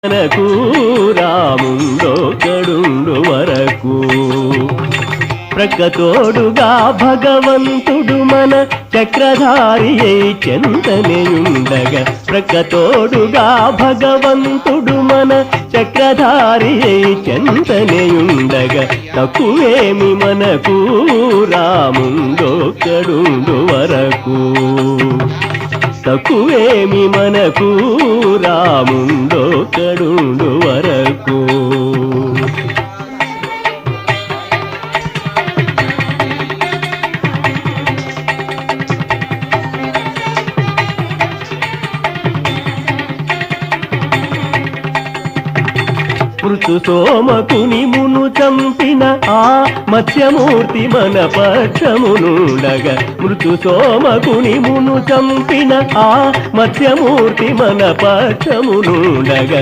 మనకు రాముండొకడుండు వరకు ప్రక్కతోడుగా భగవంతుడు మన చక్రధారి అయి చెంతనేయుండగా ప్రక్కతోడుగా భగవంతుడు మన చక్రధారి అయి చెంతనేయుండగా తక్కువేమి మనకు రాముండొకడుండు వరకు తక్కువేమి మనకు రాముండొకడుండు వరకు మృతు సోమకుని మును చంపిన ఆ మత్స్యమూర్తి మన పక్షమునుండగా మృతు సోమకుని మును చంపిన ఆ మత్స్యమూర్తి మన పక్షమునుండగా